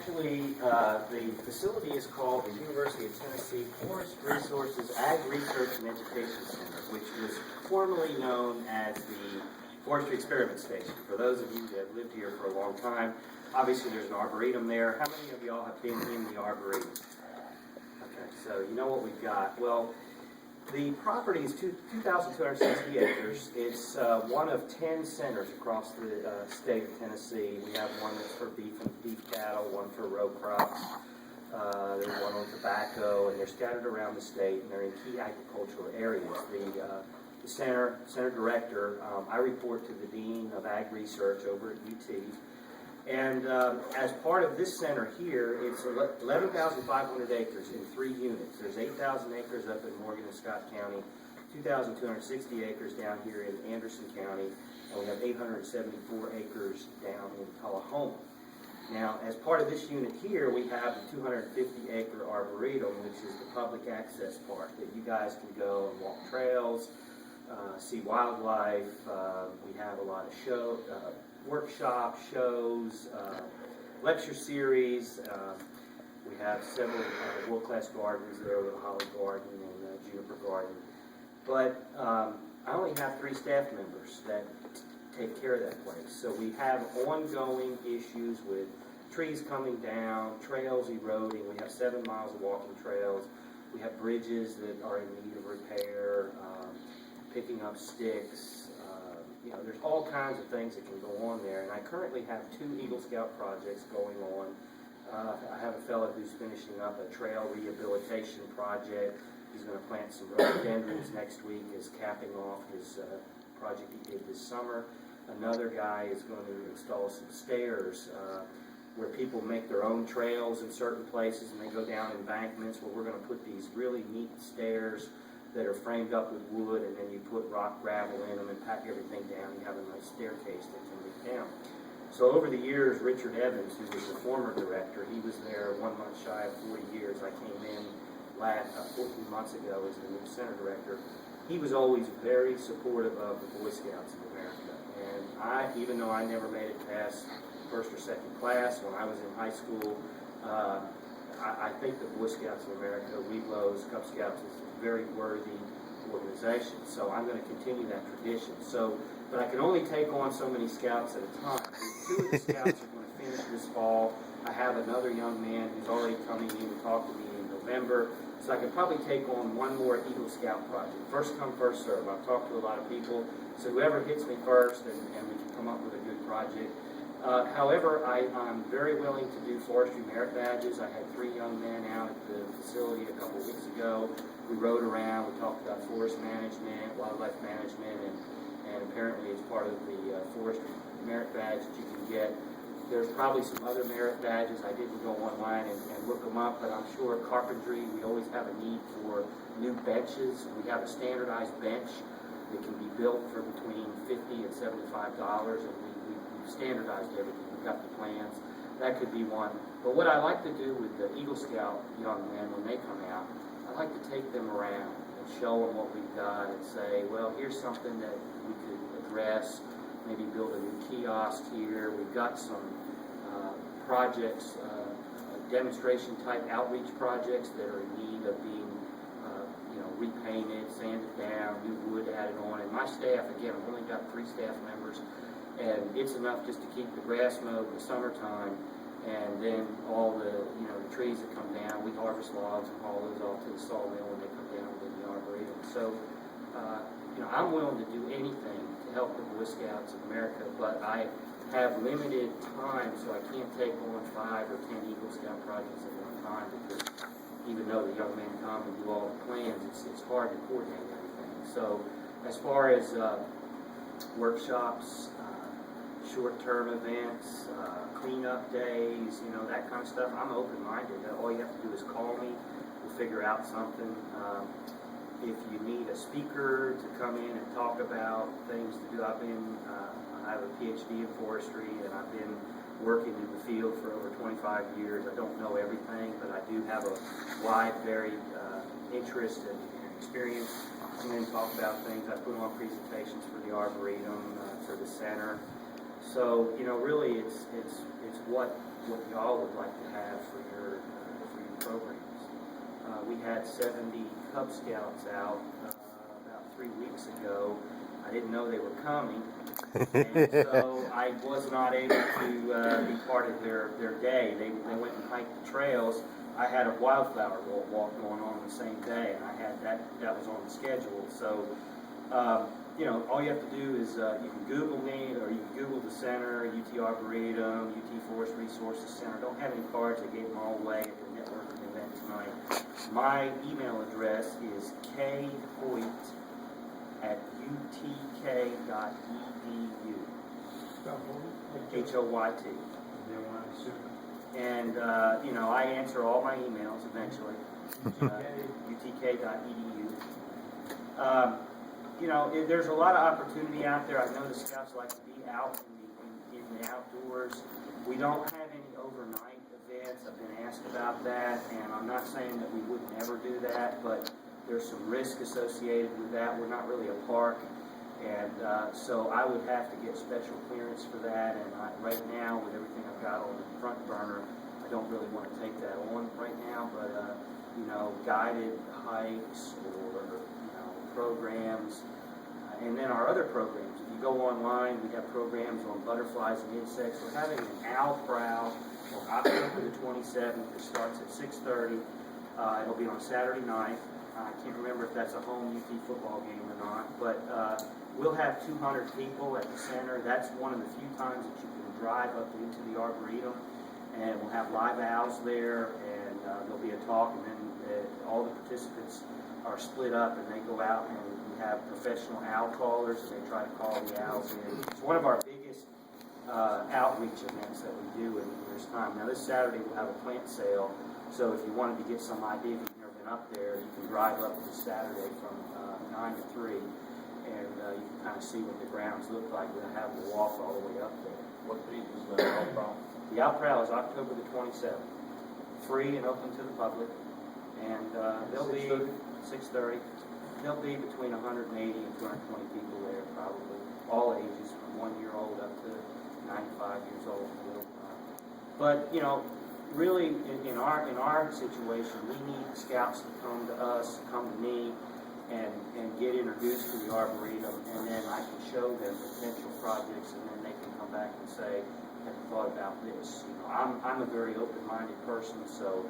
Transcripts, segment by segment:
actually, the facility is called the University of Tennessee Forest Resources Ag Research and Education Center, which was formerly known as the Forestry Experiment Station. For those of you that have lived here for a long time, obviously there's an arboretum there. How many of y'all have been in the arboretum? Okay, so you know what we've got. Well, the property is 2,260 acres. It's one of 10 centers across the state of Tennessee. We have one that's for beef cattle, one for row crops. There's one on tobacco, and they're scattered around the state, and they're in key agricultural areas. The center director, I report to the Dean of Ag Research over at UT. And as part of this center here, it's 11,500 acres in 3 units. There's 8,000 acres up in Morgan and Scott County, 2,260 acres down here in Anderson County, and we have 874 acres down in Tullahoma. Now, as part of this unit here, we have the 250-acre Arboretum, which is the public access park that you guys can go and walk trails, see wildlife. We have a lot of workshops, shows, lecture series. We have several world-class gardens there with a holly garden and a juniper garden. But I only have 3 staff members that take care of that place. So we have ongoing issues with trees coming down, trails eroding. We have 7 miles of walking trails. We have bridges that are in need of repair, picking up sticks. You know, there's all kinds of things that can go on there, and I currently have 2 Eagle Scout projects going on. I have a fellow who's finishing up a trail rehabilitation project. He's going to plant some rhododendrons next week, is capping off his project he did this summer. Another guy is going to install some stairs where people make their own trails in certain places, and they go down embankments where we're going to put these really neat stairs that are framed up with wood, and then you put rock gravel in them and pack everything down. You have a nice staircase that can be down. So over the years, Richard Evans, who was the former director, he was there 1 month shy of 40 years. I came in 14 months ago as the new center director. He was always very supportive of the Boy Scouts of America. And even though I never made it past first or second class when I was in high school, I think the Boy Scouts of America, Weeblos, Cub Scouts is a very worthy organization. So I'm going to continue that tradition. But I can only take on so many scouts at a time. 2 of the scouts are going to finish this fall. I have another young man who's already coming in to talk to me in November. So I could probably take on 1 more Eagle Scout project. First come, first serve. I've talked to a lot of people. So whoever hits me first, and we can come up with a good project. However, I'm very willing to do forestry merit badges. I had 3 young men out at the facility a couple weeks ago. We rode around, we talked about forest management, wildlife management, and apparently as part of the forestry merit badge that you can get. There's probably some other merit badges. I didn't go online and look them up, but I'm sure carpentry, we always have a need for new benches. We have a standardized bench that can be built for between $50 and $75, and we've standardized everything. We've got the plans. That could be one. But what I like to do with the Eagle Scout young men when they come out, I like to take them around and show them what we've got and say, well, here's something that we could address, maybe build a new kiosk here. We've got some projects, demonstration-type outreach projects that are in need of being repainted, sanded down, new wood added on. And my staff, again, I've only got 3 staff members, and it's enough just to keep the grass mowed in the summertime, and then all the trees that come down, we harvest logs and haul those off to the sawmill when they come down within the Arboretum. So, I'm willing to do anything to help the Boy Scouts of America, but I have limited time, so I can't take on 5 or 10 Eagle Scout projects at one time, because even though the young men come and do all the plans, it's hard to coordinate everything. So as far as workshops, short-term events, cleanup days, that kind of stuff, I'm open-minded. All you have to do is call me. We'll figure out something. If you need a speaker to come in and talk about things to do, I have a PhD in forestry, and I've been working in the field for over 25 years. I don't know everything, but I do have a wide, varied interest and experience. And then talk about things. I put on presentations for the Arboretum, for the center. So, really, it's what y'all would like to have for your programs. We had 70 Cub Scouts out about 3 weeks ago. I didn't know they were coming, and so I was not able to be part of their day. They went and hiked the trails. I had a wildflower walk going on the same day, and I had that was on the schedule. So, all you have to do is you can Google me, or you can Google the center, UT Arboretum, UT Forest Resources Center. Don't have any cards. I gave them all away at the networking event tonight. My email address is khoyt@utk.edu. HOYT. And, I answer all my emails eventually. utk.edu. There's a lot of opportunity out there. I know the Scouts like to be out in the outdoors. We don't have any overnight events. I've been asked about that, and I'm not saying that we would never do that, but there's some risk associated with that. We're not really a park, and so I would have to get special clearance for that, and right now, with everything I've got on the front burner, I don't really want to take that on right now, but guided hikes or programs, and then our other programs. If you go online, we have programs on butterflies and insects. We're having an owl prowl on October the 27th. It starts at 6:30. It'll be on Saturday night. I can't remember if that's a home UT football game or not, but we'll have 200 people at the center. That's one of the few times that you can drive up into the Arboretum, and we'll have live owls there, and there'll be a talk, and then all the participants are split up, and they go out, and we have professional owl callers, and they try to call the owls in. It's one of our biggest outreach events that we do in years' time. Now, this Saturday we'll have a plant sale, so if you wanted to get some idea, if you've never been up there, you can drive up this Saturday from 9 to 3, and you can kind of see what the grounds look like. We'll have the walk all the way up there. What date is the owl prowl? The owl prowl is October the 27th. Free and open to the public, and they'll be 6:30. There'll be between 180 and 220 people there, probably, all ages, from 1 year old up to 95 years old. But really, in our situation, we need scouts to come to us, come to me, and get introduced to the Arboretum, and then I can show them potential projects, and then they can come back and say, "Have you thought about this?" I'm a very open-minded person, so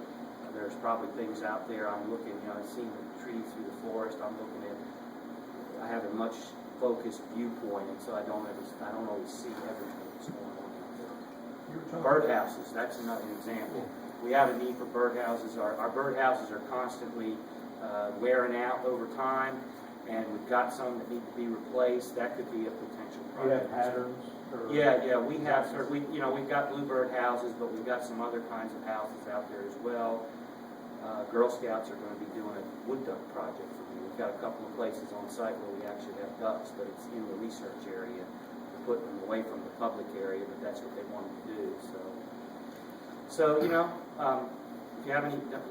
there's probably things out there. I'm looking, I've seen the trees through the forest. I have a much focused viewpoint, and so I don't always see everything that's going on out there. Birdhouses, that's another example. We have a need for birdhouses. Our birdhouses are constantly wearing out over time, and we've got some that need to be replaced. That could be a potential project. You have patterns? Yeah, we have. We've got bluebird houses, but we've got some other kinds of houses out there as well. Girl Scouts are going to be doing a wood duck project for me. We've got a couple of places on site where we actually have ducks, but it's in the research area. We're putting them away from the public area, but that's what they wanted to do. So if you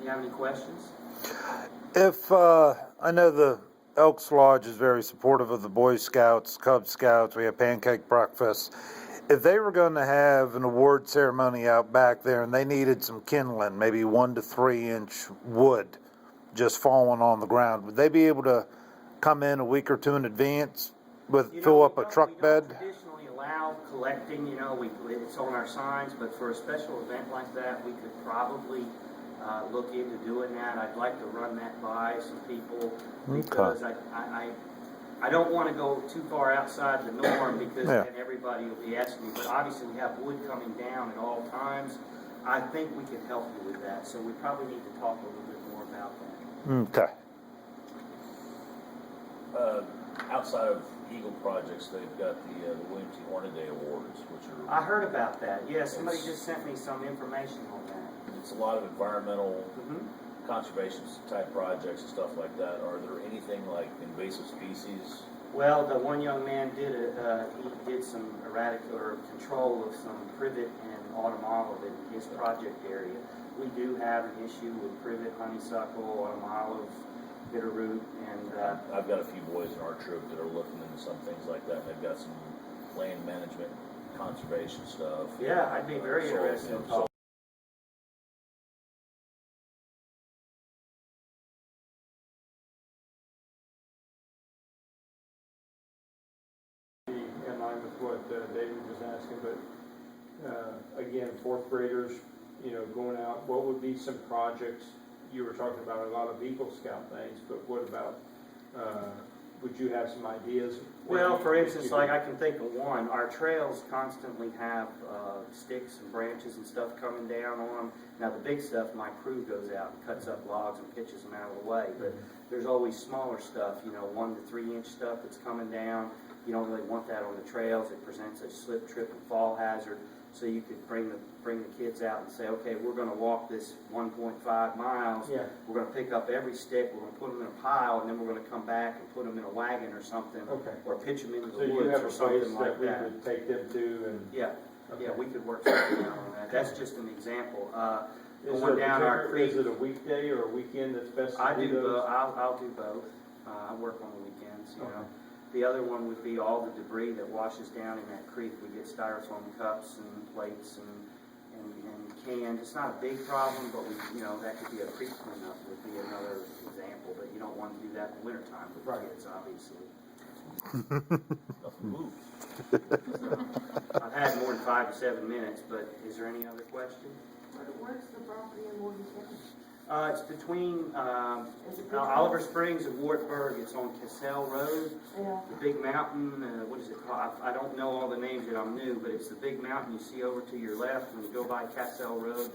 have any questions? If I know the Elks Lodge is very supportive of the Boy Scouts, Cub Scouts. We have pancake breakfast. If they were going to have an award ceremony out back there and they needed some kindling, maybe 1 to 3 inch wood just falling on the ground, would they be able to come in a week or two in advance fill up a truck bed? We don't traditionally allow collecting. It's on our signs, but for a special event like that, we could probably look into doing that. I'd like to run that by some people because I don't want to go too far outside the norm because then everybody will be asking me. But obviously we have wood coming down at all times. I think we can help you with that. So we probably need to talk a little bit more about that. Okay. Outside of Eagle projects, they've got the William T. Hornaday Awards, which are... I heard about that. Yeah, somebody just sent me some information on that. It's a lot of environmental conservation type projects and stuff like that. Are there anything like invasive species? Well, the one young man did some erratic or control of some privet and autumn olive in his project area. We do have an issue with privet, honeysuckle, autumn olive, bitterroot, and I've got a few boys in our troop that are looking into some things like that. And they've got some land management conservation stuff. Yeah, I'd be very So, interested in so talking. In line with what David was asking, but again, fourth graders, going out, what would be some projects? You were talking about a lot of Eagle Scout things, but what about, would you have some ideas? Well, for instance, like I can think of one, our trails constantly have sticks and branches and stuff coming down on them. Now the big stuff, my crew goes out and cuts up logs and pitches them out of the way, but there's always smaller stuff, 1 to 3 inch stuff that's coming down. You don't really want that on the trails. It presents a slip, trip, and fall hazard. So you could bring the kids out and say, okay, we're going to walk this 1.5 miles. Yeah. We're going to pick up every stick. We're going to put them in a pile, and then we're going to come back and put them in a wagon or something, Okay. or pitch them into So the you woods have or a place something that like we that. would take them to and? Yeah, yeah, Okay. we could work something out on that. That's just an example. Is Going it down our creek. Is it a weekday or a weekend that's best I to do do those? I'll do both. I work on the weekends, Okay. The other one would be all the debris that washes down in that creek. We get styrofoam cups and plates and cans. It's not a big problem, but that could be a creek cleanup would be another example. But you don't want to do that in the wintertime with Right. the kids, obviously. nothing moves. I've had more than 5 to 7 minutes, but is there any other question? Where's the property in Morgan County? It's between Is it big? Oliver Springs and Wartburg. It's on Cassell Road. Yeah. The big mountain, what is it called? I don't know all the names yet, I'm new, but it's the big mountain you see over to your left when you go by Cassell Road.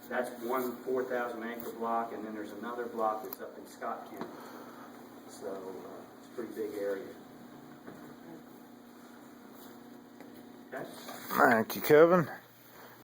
That's one 4,000 acre block, and then there's another block that's up in Scott County. So it's a pretty big area. Okay? Thank you, Kevin.